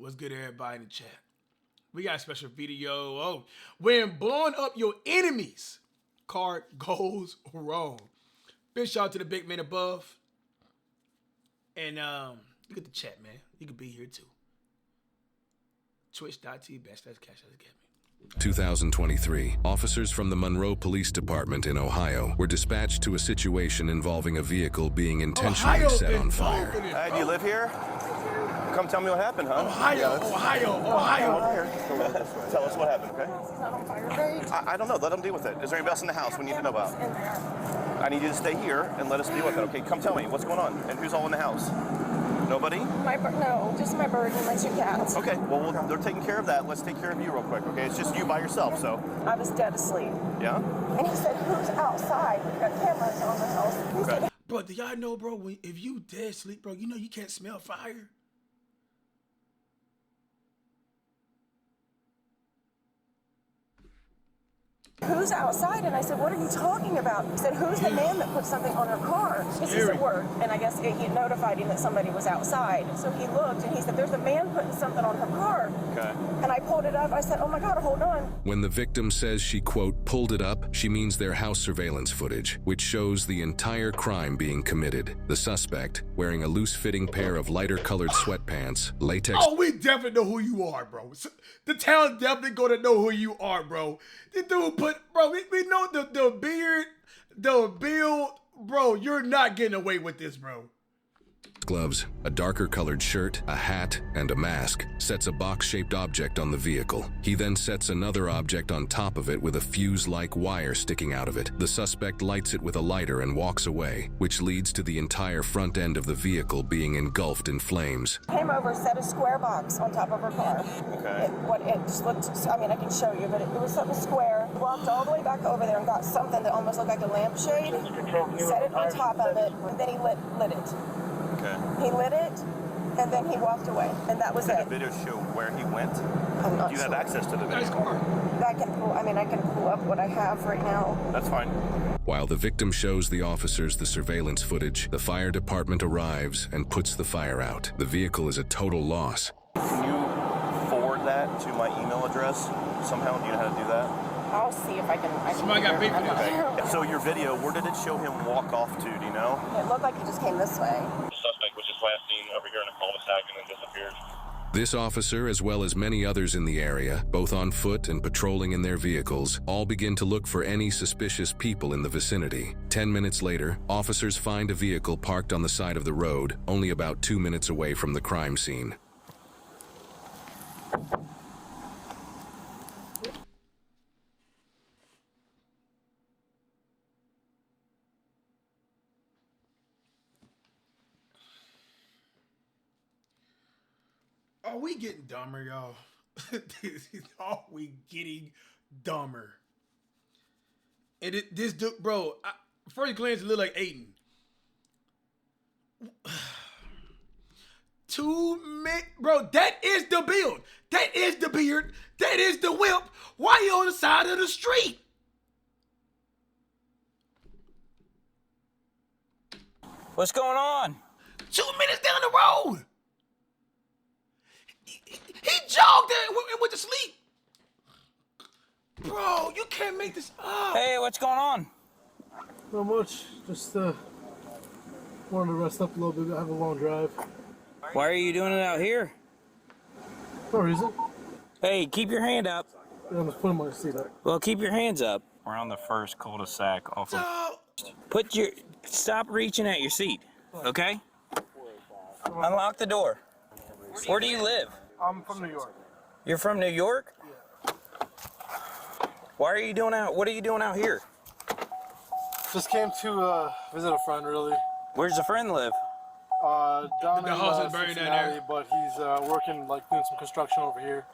What's good, everybody in the chat? We got a special video. Oh, when blowing up your enemies, card goes wrong. Big shout out to the big man above. And look at the chat, man. You can be here too. Twitch.tv/CashNasty. 2023, officers from the Monroe Police Department in Ohio were dispatched to a situation involving a vehicle being intentionally set on fire. Hey, do you live here? Come tell me what happened, huh? Ohio. Tell us what happened, okay? It's not on fire, right? I don't know. Let them deal with it. Is there anybody else in the house we need to know about? In there. I need you to stay here and let us deal with it, okay? Come tell me what's going on and who's all in the house. Nobody? No, just my bird and my two cats. Okay, well, they're taking care of that. Let's take care of you real quick, okay? It's just you by yourself, so. I was dead asleep. Yeah? And he said, who's outside? We've got cameras on the house. He said, Bro, do y'all know, bro, if you dead sleep, bro, you know you can't smell fire? who's outside? And I said, what are you talking about? He said, who's the man that put something on her car? This is at work. And I guess he notified him that somebody was outside. So he looked and he said, there's a man putting something on her car. Okay. And I pulled it up. I said, oh my God, hold on. When the victim says she, quote, pulled it up, she means their house surveillance footage, which shows the entire crime being committed. The suspect, wearing a loose-fitting pair of lighter-colored sweatpants, latex... Oh, we definitely know who you are, bro. The town definitely gonna know who you are, bro. This dude put, bro, we know the beard, the build, bro, you're not getting away with this, bro. Gloves, a darker colored shirt, a hat, and a mask, sets a box-shaped object on the vehicle. He then sets another object on top of it with a fuse-like wire sticking out of it. The suspect lights it with a lighter and walks away, which leads to the entire front end of the vehicle being engulfed in flames. Came over, set a square box on top of her car. Okay. It just looked, I mean, I can show you, but it was something square. Walked all the way back over there and got something that almost looked like a lampshade, set it on top of it, and then he lit it. Okay. He lit it, and then he walked away, and that was Did it. the video show where he went? I'm not Do you have sure. access to the video? Nice car. I can pull up what I have right now. That's fine. While the victim shows the officers the surveillance footage, the fire department arrives and puts the fire out. The vehicle is a total loss. Can you forward that to my email address somehow? Do you know how to do that? I'll see if I can. Somebody got big video. Okay. So your video, where did it show him walk off to? Do you know? It looked like he just came this way. The suspect was just last seen over here in a cul-de-sac and then disappeared. This officer, as well as many others in the area, both on foot and patrolling in their vehicles, all begin to look for any suspicious people in the vicinity. 10 minutes later, officers find a vehicle parked on the side of the road, only about 2 minutes away from the crime scene. Are we getting dumber, y'all? Are we getting dumber? And this dude, bro, first glance, it looked like Aiden. 2 minutes, bro, that is the build. That is the beard. That is the whip. Why you on the side of the street? What's going on? 2 minutes down the road. He jogged there and went to sleep. Bro, you can't make this up. Hey, what's going on? Not much. Just wanted to rest up a little bit. I have a long drive. Why are you doing it out here? No reason. Hey, keep your hand up. Yeah, I'm just putting my seat up. Well, keep your hands up. We're on the first cul-de-sac off of... Stop reaching at your seat, okay? Unlock the door. Where do you live? I'm from New York. You're from New York? Yeah. What are you doing out here? Just came to visit a friend, really. Where's the friend live? Down The in house is buried down Cincinnati, there. but he's working, like, doing some construction over here.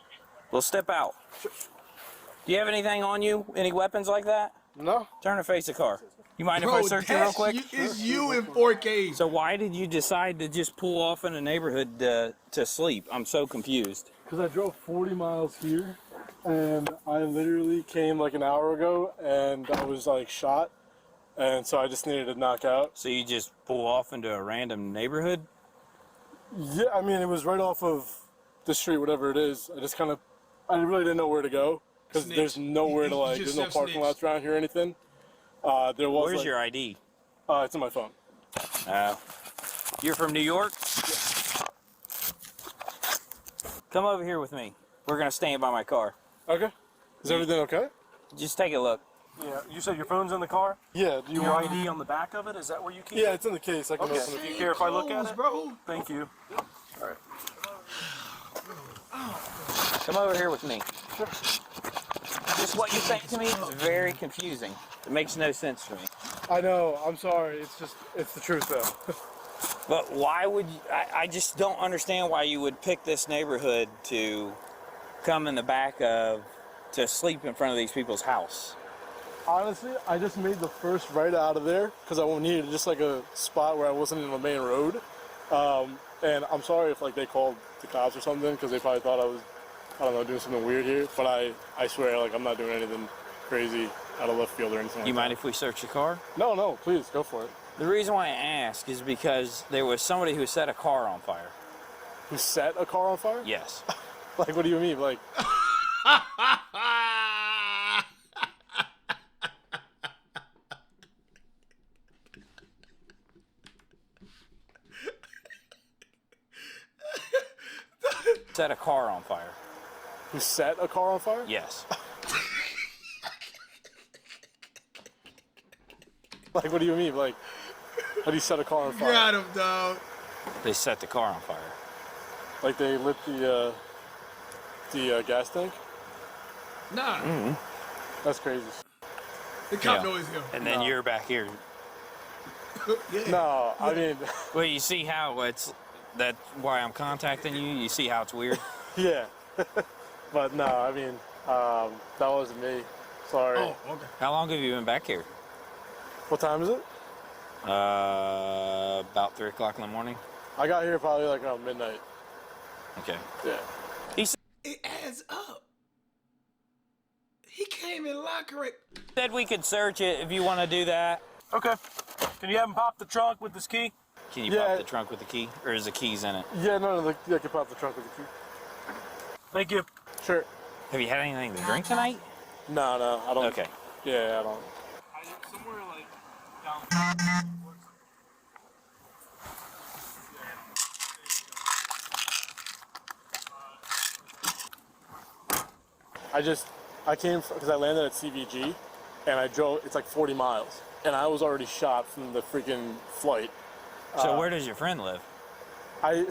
Well, step out. Do you have anything on you? Any weapons like that? No? Turn and face the car. You mind Bro, if I search you real quick? It's you in 4K. So why did you decide to just pull off in a neighborhood to sleep? I'm so confused. Because I drove 40 miles here, and I literally came like an hour ago, and I was like shot, and so I just needed to knock out. So you just pull off into a random neighborhood? Yeah, I mean, it was right off of the street, whatever it is. I really didn't know where to go because there's nowhere to like. There's no parking lots around here or anything. There was. Where's your ID? It's in my phone. You're from New York? Come over here with me. We're gonna stand by my car. Okay. Is everything okay? Just take a look. Yeah, you said your phone's in the car? Yeah. Do you Your want? ID on the back of it? Is that where you keep it? Yeah, it's in the case. I can Okay. open it. Do you care if I look at it? Bro. Thank you. All right. Come over here with me. Just what you say to me is very confusing. It makes no sense to me. I know. I'm sorry. It's the truth though. But why would you, I just don't understand why you would pick this neighborhood to come in the back of, to sleep in front of these people's house. Honestly, I just made the first right out of there because I needed just like a spot where I wasn't in the main road. And I'm sorry if like they called the cops or something because they probably thought I was, I don't know, doing something weird here. But I swear, like I'm not doing anything crazy out of left field or anything. You mind if we search the car? No, please go for it. The reason why I ask is because there was somebody who set a car on fire. Who set a car on fire? Yes. Like, what do you mean? Like, Set a car on fire. who set a car on fire? Yes. Like, what do you mean? Like, how do you set a car on fire? Got him, dog. They set the car on fire. Like they lit the gas tank? Nah. That's crazy. The cop Yeah. knows him. And then you're back here. Yeah. No, I mean, Well, you see how that's why I'm contacting you? You see how it's weird? yeah. But no, I mean, that wasn't me. Sorry. Oh, okay. How long have you been back here? What time is it? About 3 o'clock in the morning. I got here probably like around midnight. Okay. Yeah. It adds up. He came in locker it. Said we could search it if you want to do that. Okay. Can you have him pop the trunk with this key? Can you Yeah. pop the trunk with the key? Or is the keys in it? Yeah, no, I can pop the trunk with the key. Thank you. Sure. Have you had anything to drink tonight? No, I don't. Okay. Yeah, I don't. Somewhere like down. I came because I landed at CVG, and I drove. It's like 40 miles, and I was already shot from the freaking flight. So where does your friend live?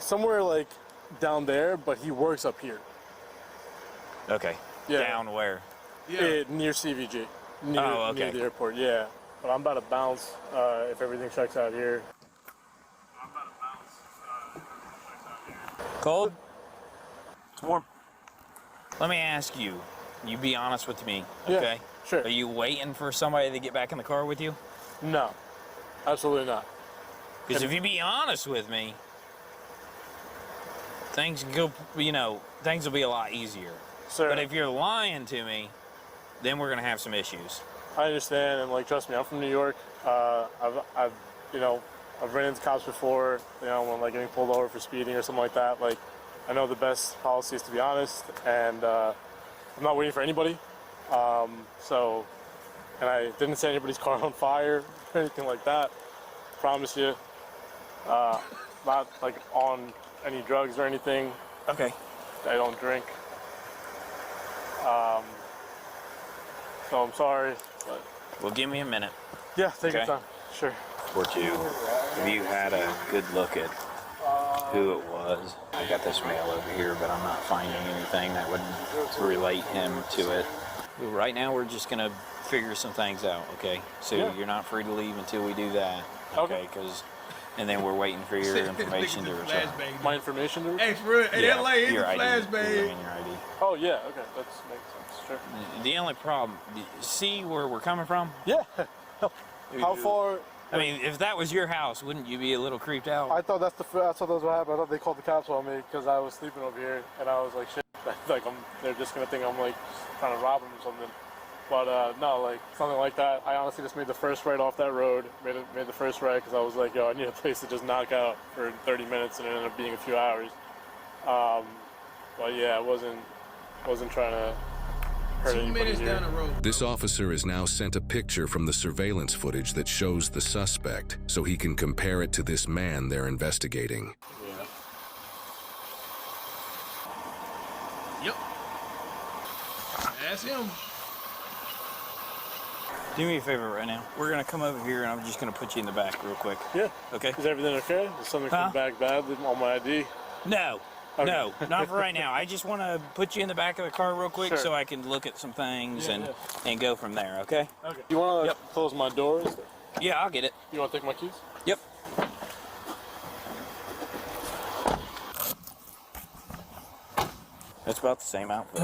Somewhere like down there, but he works up here. Okay. Yeah. Down where? Near CVG. Near, Oh, okay. Near the airport, yeah. But I'm about to bounce if everything checks out here. Cold? It's warm. Let me ask you. You be honest with me, Yeah, okay? sure. Are you waiting for somebody to get back in the car with you? No, absolutely not. Because if you be honest with me, things go, things will be a lot easier. Sir, But if you're lying to me, then we're gonna have some issues. I understand, and like, trust me, I'm from New York. I've ran into cops before. When like getting pulled over for speeding or something like that. Like, I know the best policy is to be honest, and I'm not waiting for anybody. And I didn't set anybody's car on fire or anything like that. Promise you. Not like on any drugs or anything. Okay. I don't drink. So I'm sorry, but Well, give me a minute. yeah, take your Okay. time. Sure. Or two. Have you had a good look at who it was? I got this mail over here, but I'm not finding anything that would relate him to it. Right now, we're just gonna figure some things out, okay? So Yeah. you're not free to leave until we do that, Okay. okay? And then we're waiting for your information to return. My information to Hey, for real. Hey, that lady in your the ID. flashbang. Your ID. Oh yeah, okay, that makes sense. Sure. The only problem, see where we're coming from? Yeah. How far? I mean, if that was your house, wouldn't you be a little creeped out? I thought that's what what happened. I thought they called the cops on me because I was sleeping over here, and I was like, shit, like they're just gonna think I'm like trying to rob them or something. But no, like something like that. I honestly just made the first right off that road. Made the first right because I was like, yo, I need a place to just knock out for 30 minutes, and it ended up being a few hours. But yeah, I wasn't trying to hurt 2 anybody minutes here. down the road. This officer is now sent a picture from the surveillance footage that shows the suspect, so he can compare it to this man they're investigating. Yeah. Yep. That's him. Do me a favor right now. We're gonna come over here and I'm just gonna put you in the back real quick. Yeah. Okay? Is everything okay? Is something come back bad on my ID? No. Okay. No, not for right now. I just want to put you in the back of the car real quick Sure. so I can look at some things Yeah, and go from there, okay? Okay. You want to Yep. close my doors? Yeah, I'll get it. You want to take my keys? Yep. That's about the same outfit.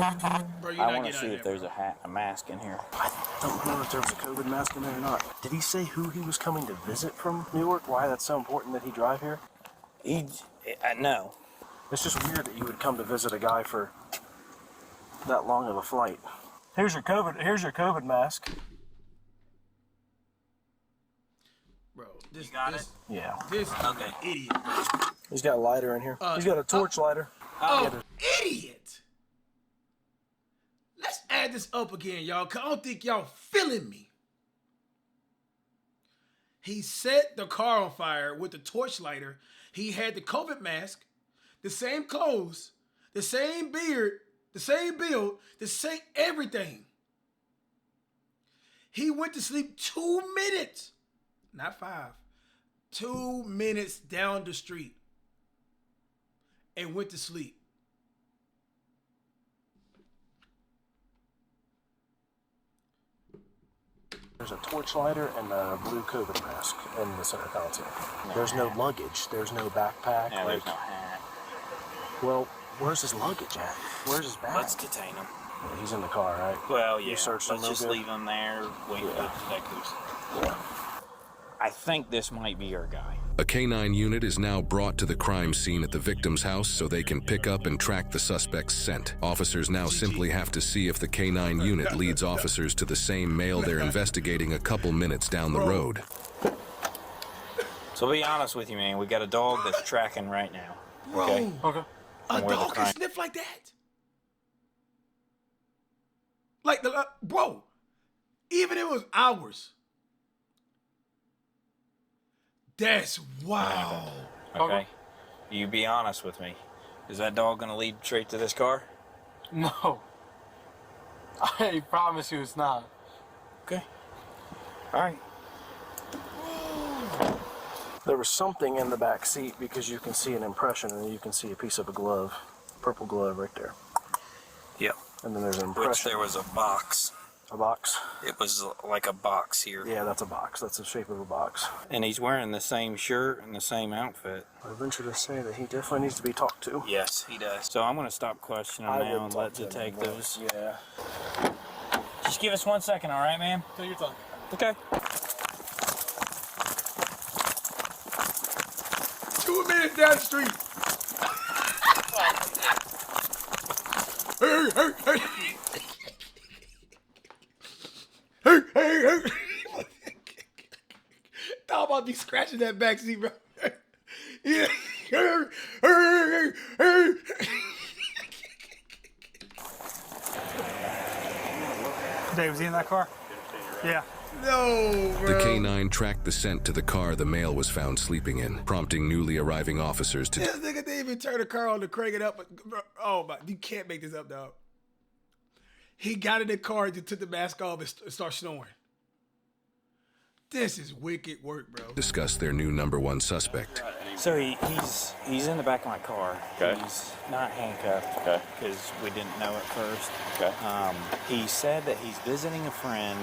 Bro, you're I not want getting to out see of if there, there's a hat, a mask in here. I don't know if there was a COVID mask in there or not. Did he say who he was coming to visit from Newark? Why that's so important that he drive here? No. It's just weird that you would come to visit a guy for that long of a flight. Here's your COVID mask. bro. This, got this, it? Yeah. This is Okay. an idiot, bro. He's got a lighter in here. He's got a torch lighter. Oh, idiot! Let's add this up again, y'all, because I don't think y'all feeling me. He set the car on fire with the torch lighter. He had the COVID mask, the same clothes, the same beard, the same build, the same everything. He went to sleep 2 minutes, not 5, 2 minutes down the street and went to sleep. There's a torch lighter and a blue COVID mask in the center console. There's no luggage. There's no backpack. Yeah, there's no hat. Well, where's his luggage at? Where's his bag? Let's detain him. He's in the car, right? Well, yeah. You searched him Let's real just good? leave him there, wait for the detectives. I think this might be our guy. A canine unit is now brought to the crime scene at the victim's house so they can pick up and track the suspect's scent. Officers now simply have to see if the canine unit leads officers to the same male they're investigating a couple minutes down the road. So be honest with you, man. We got a dog that's tracking right now. Okay? Okay. A From where the dog can crime- sniff like that? Like, bro, even if it was hours. That's wow. Okay. You be honest with me. Is that dog gonna lead straight to this car? No. I promise you it's not. Okay. All right. There was something in the back seat because you can see an impression and you can see a piece of a glove, purple glove right there. Yep. And then there's an Which impression. there was a box. A box? It was like a box here. Yeah, that's a box. That's the shape of a box. And he's wearing the same shirt and the same outfit. I venture to say that he definitely needs to be talked to. Yes, he does. So I'm gonna stop questioning I now wouldn't and talk let to him detectives. anymore. Yeah. Just give us 1 second, all right, ma'am? Take your time. Okay. 2 minutes down the street. Hey. Hey. Thought about be scratching that backseat, bro. Yeah. Dave, was he in that car? Yeah. No, bro. The canine tracked the scent to the car the male was found sleeping in, prompting newly arriving officers to... This nigga didn't even turn the car on to crank it up. Bro, oh my, you can't make this up, dog. He got in the car and just took the mask off and started snoring. This is wicked work, bro. discuss their new #1 suspect. So he's in the back of my car. Okay. He's not handcuffed. Okay. Because we didn't know at first. Okay. He said that he's visiting a friend,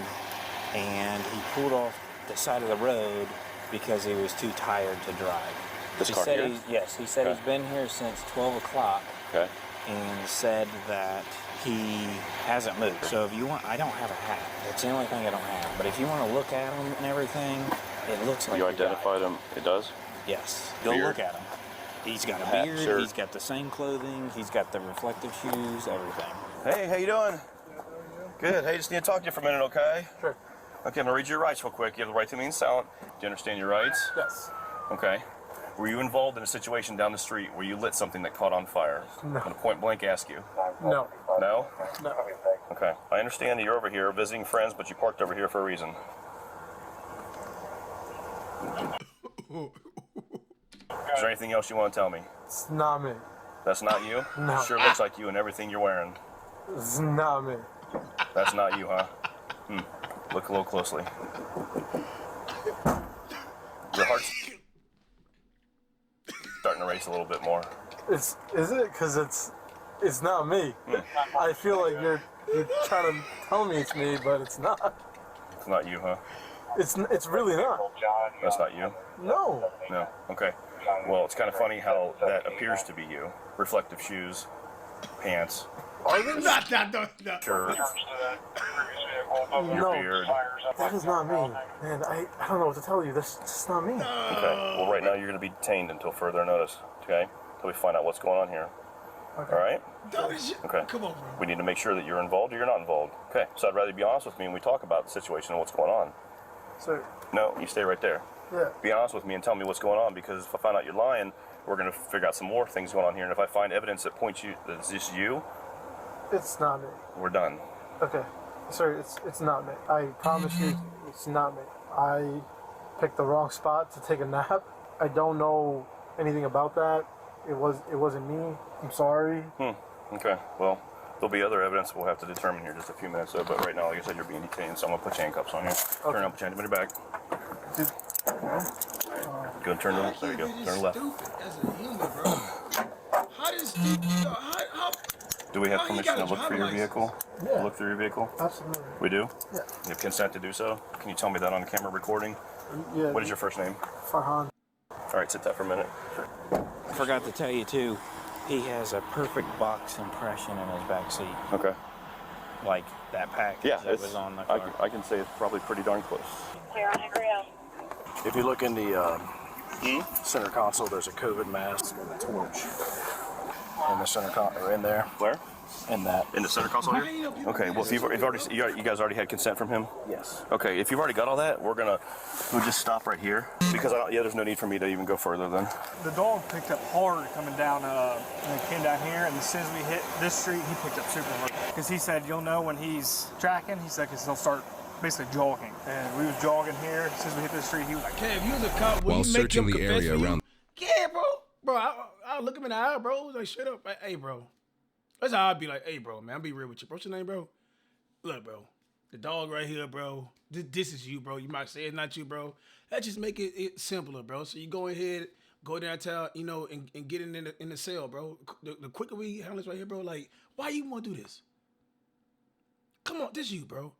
and he pulled off the side of the road because he was too tired to drive. This he car said here? Yes, he said Okay. he's been here since 12 o'clock. Okay. And said that he hasn't moved. So if you want, I don't have a hat. That's the only thing I don't have. But if you want to look at him and everything, it looks like You the guy. identified him? It does? Yes. Go Beard? look at him. He's got a Hat, beard. shirt. He's got the same clothing. He's got the reflective shoes. Everything. Hey, how you doing? Good. Hey, just need to talk to you for a minute, okay? Sure. Okay, I'm gonna read your rights real quick. You have the right to remain silent. Do you understand your rights? Yes. Okay. Were you involved in a situation down the street where you lit something that caught on fire? No. I'm gonna point blank ask you. No. No? No. Okay. I understand that you're over here visiting friends, but you parked over here for a reason. Is there anything else you want to tell me? It's not me. That's not you? No. Sure looks like you and everything you're wearing. It's not me. That's not you, huh? Look a little closely. Your heart's starting to race a little bit more. Is it? Because it's not me. I feel like you're trying to tell me it's me, but it's not. It's not you, huh? It's really not. That's not you? No. No. Okay. Well, it's kind of funny how that appears to be you. Reflective shoes, pants, Not. shirt, your No. beard. That is not me. Man, I don't know what to tell you. That's just not me. Okay. Well, right now you're going to be detained until further notice. Okay. Until we find out what's going on here. Okay. All right. Okay. Come on, bro. We need to make sure that you're involved or you're not involved. Okay. So I'd rather you be honest with me when we talk about the situation and what's going on. So, No, you stay right there. yeah. Be honest with me and tell me what's going on, because if I find out you're lying, we're going to figure out some more things going on here. And if I find evidence that points you that it's just you, It's not me. we're done. Okay. Sorry, it's not me. I promise you, it's not me. I picked the wrong spot to take a nap. I don't know anything about that. It wasn't me. I'm sorry. Okay. Well, there'll be other evidence we'll have to determine here in just a few minutes, though. But right now, like I said, you're being detained, so I'm going to put handcuffs on you. Turn up, put your hand on your back. Go and turn to the left. There you go. Turn to the left. Stupid as a human, bro. How does how Do we have Oh, you permission got to a look through your driver's vehicle? Yeah. Look through your vehicle? Absolutely. We do? Yeah. You have consent to do so? Can you tell me that on camera recording? Yeah. What is your first name? Farhan? All right, sit that for a minute. I forgot to tell you too, he has a perfect box impression in his back seat, Okay. like that package Yeah, that was on the car. I can say it's probably pretty darn close. If you look in the center console, there's a COVID mask and a torch in the center console, in there. Where? In that. In the center console here? Okay, well, if you guys already had consent from him? Yes. Okay, if you've already got all that, we'll just stop right here, because there's no need for me to even go further then. The dog picked up hard coming down, and it came down here, and as soon as we hit this street, he picked up super hard. Because he said, you'll know when he's tracking, he said, because he'll start basically jogging. And we was jogging here, as soon as we hit this street, he was like, Okay, if you was a cop, would While you make searching him the confess area for you? around- Yeah, bro, I'll look him in the eye, bro. Like, shut up, hey, bro. That's how I'd be like, hey, bro, man, I'll be real with you. What's your name, bro? Look, bro, the dog right here, bro. This is you, bro. You might say it's not you, bro. That just make it simpler, bro. So you go ahead, go downtown, and get in the cell, bro. The quicker we handle this right here, bro, like, why you want to do this? Come on, this you, bro.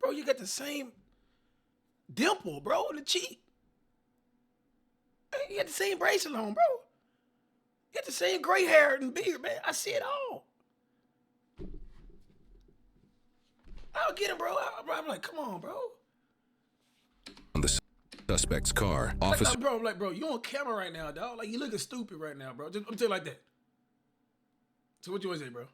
Bro, you got the same dimple, bro, on the cheek. You got the same bracelet on, bro. You got the same gray hair and beard, man. I see it all. I'll get him, bro. I'm like, come on, bro. On the suspect's car, Like, officer bro, you on camera right now, dog. Like, you looking stupid right now, bro. I'm telling you like that. So what you want to say, bro?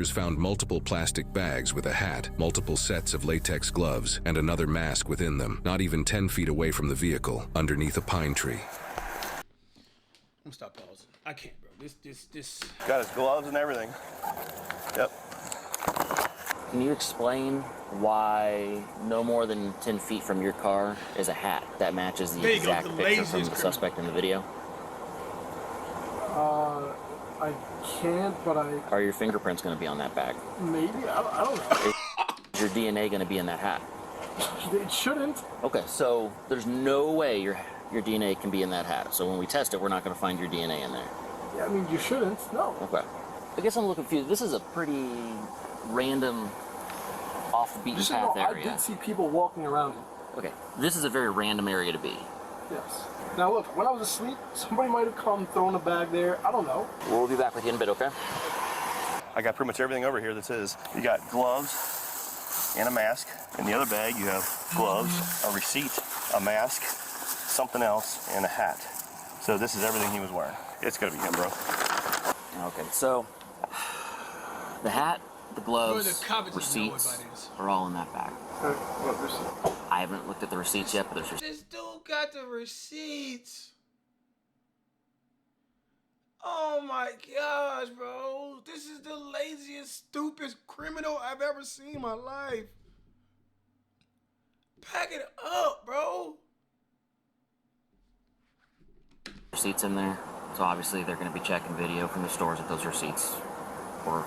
found multiple plastic bags with a hat, multiple sets of latex gloves, and another mask within them, not even 10 feet away from the vehicle, underneath a pine tree. I'm gonna stop pausing. I can't, bro. This. Got his gloves and everything. Yep. Can you explain why no more than 10 feet from your car is a hat that matches the exact picture from the suspect in the video? I can't, but Are your fingerprints going to be on that bag? maybe. I don't know. Is your DNA going to be in that hat? It shouldn't. Okay, so there's no way your DNA can be in that hat. So when we test it, we're not going to find your DNA in there. Yeah, I mean, you shouldn't. No. Okay. I guess I'm a little confused. This is a pretty random, off the beaten Just so you know, path I area. did see people walking around it. Okay, this is a very random area to be. Yes. Now look, when I was asleep, somebody might have come, thrown a bag there. I don't know. We'll be back with you in a bit, okay? I got pretty much everything over here that's his. You got gloves and a mask. In the other bag, you have gloves, a receipt, a mask, something else, and a hat. So this is everything he was wearing. It's gonna be him, bro. Okay, so the hat, the gloves, Bro, the cops just know receipts about this. are all in that bag. What receipt? I haven't looked at the receipts yet, but there's This dude got the receipts. Oh my gosh, bro. This is the laziest, stupid criminal I've ever seen in my life. Pack it up, bro. Receipts in there, so obviously they're going to be checking video from the stores that those receipts were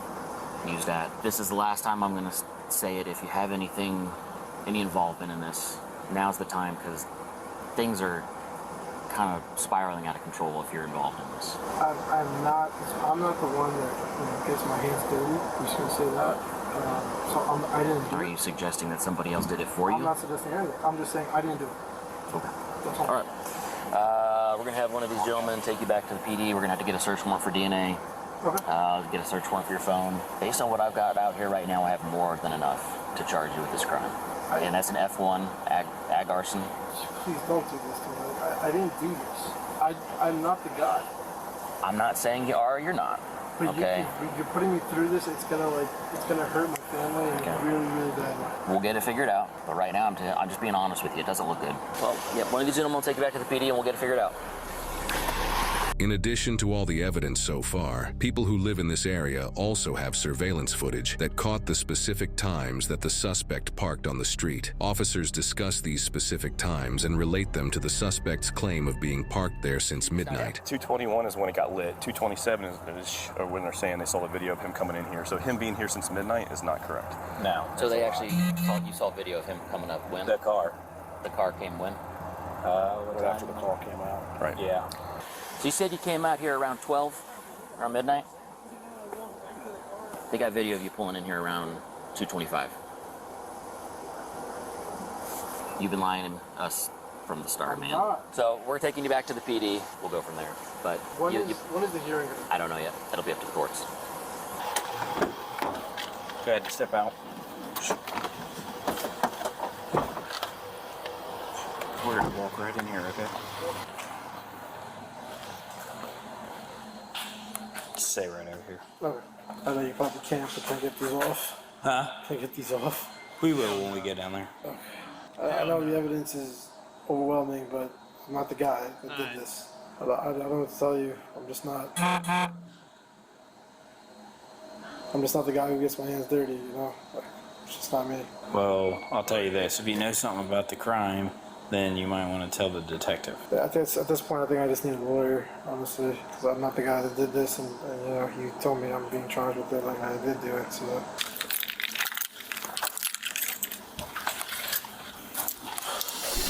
used at. This is the last time I'm going to say it. If you have any involvement in this, now's the time, because things are kind of spiraling out of control if you're involved in this. I'm not the one that gets my hands dirty. You should say that. I didn't do it. Are you suggesting that somebody else did it for you? I'm not suggesting anything. I'm just saying I didn't do it. Okay. All right. We're going to have one of these gentlemen take you back to the PD. We're going to have to get a search warrant for DNA. Okay. Get a search warrant for your phone. Based on what I've got out here right now, I have more than enough to charge you with this crime. And that's an F1, ag arson. Please don't do this to me. I didn't do this. I'm not the guy. I'm not saying you are or you're not. But okay. You're putting me through this. It's gonna hurt my family in a really, really bad way. We'll get it figured out. But right now, I'm just being honest with you. It doesn't look good. Well, yeah, one of these gentlemen will take you back to the PD and we'll get it figured out. In addition to all the evidence so far, people who live in this area also have surveillance footage that caught the specific times that the suspect parked on the street. Officers discuss these specific times and relate them to the suspect's claim of being parked there since midnight. 2:21 is when it got lit. 2:27 is when they're saying they saw the video of him coming in here. So him being here since midnight is not correct. No. So they actually saw video of him coming up when? The car. The car came when? After the call came out. Right. Yeah. So you said you came out here around 12, around midnight? They got video of you pulling in here around 2:25. You've been lying to us from the start, man. So we're taking you back to the PD. We'll go from there. But when is the hearing? I don't know yet. That'll be up to the courts. Go ahead, step out. We're gonna walk right in here, okay? Stay right over here. Okay. I know you probably can't, but can I get these off? Huh? Can I get these off? We will when we get down there. Okay. I know the evidence is overwhelming, but I'm not the guy that did this. I don't know what to tell you. I'm just not the guy who gets my hands dirty, you know? It's just not me. Well, I'll tell you this. If you know something about the crime, then you might want to tell the detective. At this point, I think I just need a lawyer, honestly, because I'm not the guy that did this, and you know, you told me I'm being charged with it, like I did do it, so.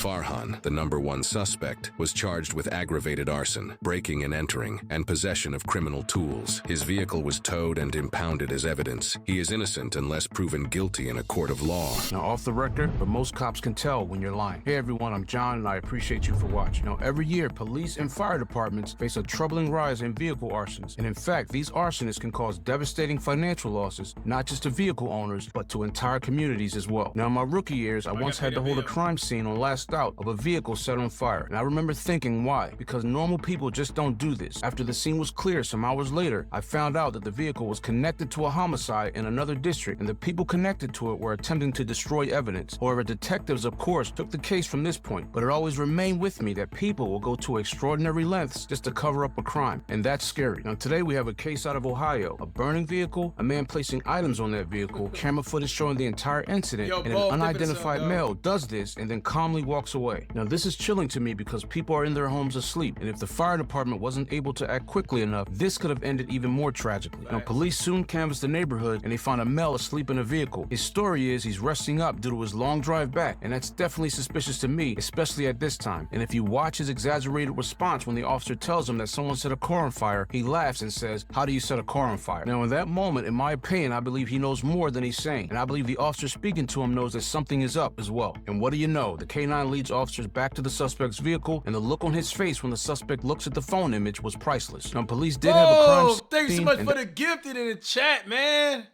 Farhan, the #1 suspect, was charged with aggravated arson, breaking and entering, and possession of criminal tools. His vehicle was towed and impounded as evidence. He is innocent unless proven guilty in a court of law. Now, off the record, but most cops can tell when you're lying. Hey everyone, I'm John and I appreciate you for watching. Now, every year, police and fire departments face a troubling rise in vehicle arsons. And in fact, these arsonists can cause devastating financial losses, not just to vehicle owners, but to entire communities as well. Now, in my rookie years, I once had to hold a crime scene on last out of a vehicle set on fire. And I remember thinking, why? Because normal people just don't do this. After the scene was clear some hours later, I found out that the vehicle was connected to a homicide in another district, and the people connected to it were attempting to destroy evidence. However, detectives, of course, took the case from this point, but it always remained with me that people will go to extraordinary lengths just to cover up a crime, and that's scary. Now, today we have a case out of Ohio, a burning vehicle, a man placing items on that vehicle, camera footage showing the entire incident, and an unidentified male does this and then calmly walks away. Now, this is chilling to me because people are in their homes asleep, and if the fire department wasn't able to act quickly enough, this could have ended even more tragically. Now, police soon canvassed the neighborhood and they found a male asleep in a vehicle. His story is he's resting up due to his long drive back, and that's definitely suspicious to me, especially at this time. And if you watch his exaggerated response when the officer tells him that someone set a car on fire, he laughs and says, "How do you set a car on fire?" Now, in that moment, in my opinion, I believe he knows more than he's saying, and I believe the officer speaking to him knows that something is up as well. And what do you know? The K9 leads officers back to the suspect's vehicle, and the look on his face when the suspect looks at the phone image was priceless. Now, police did have a crime scene. Thanks so much for the gifted in the chat, man.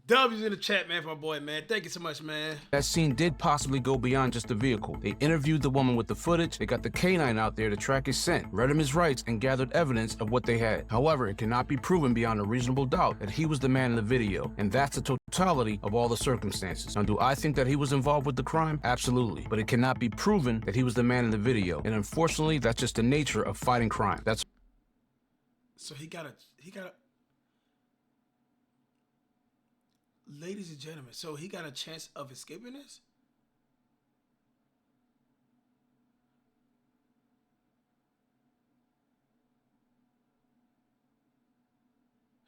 W's in the chat, man, for my boy, man. Thank you so much, man. That scene did possibly go beyond just the vehicle. They interviewed the woman with the footage, they got the canine out there to track his scent, read him his rights, and gathered evidence of what they had. However, it cannot be proven beyond a reasonable doubt that he was the man in the video, and that's the totality of all the circumstances. Now, do I think that he was involved with the crime? Absolutely. But it cannot be proven that he was the man in the video, and unfortunately, that's just the nature of fighting crime. That's So he got a ladies and gentlemen, so he got a chance of escaping this?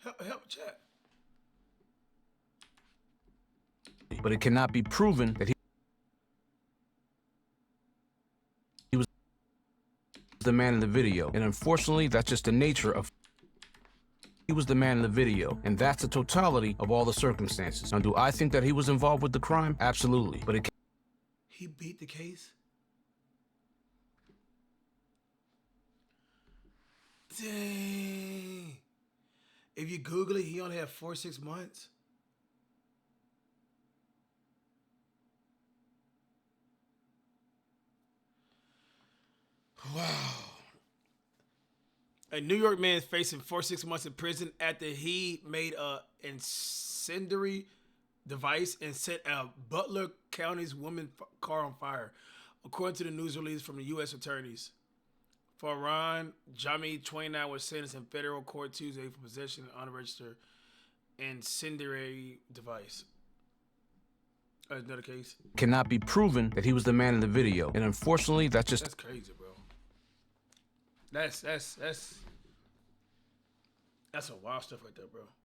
Help chat. but it cannot be proven that he was the man in the video, and unfortunately, that's just the nature of he was the man in the video, and that's the totality of all the circumstances. Now, do I think that he was involved with the crime? Absolutely, but it He beat the case? Dang. If you Google it, he only had 4-6 months. Wow. A New York man is facing 4-6 months in prison after he made a incendiary device and set a Butler County's woman's car on fire, according to the news release from the U.S. attorneys. Farhan Jami, 29, was sentenced in federal court Tuesday for possession of an unregistered incendiary device. Another case. Cannot be proven that he was the man in the video, and unfortunately, that's crazy, bro. That's some wild stuff right there, bro.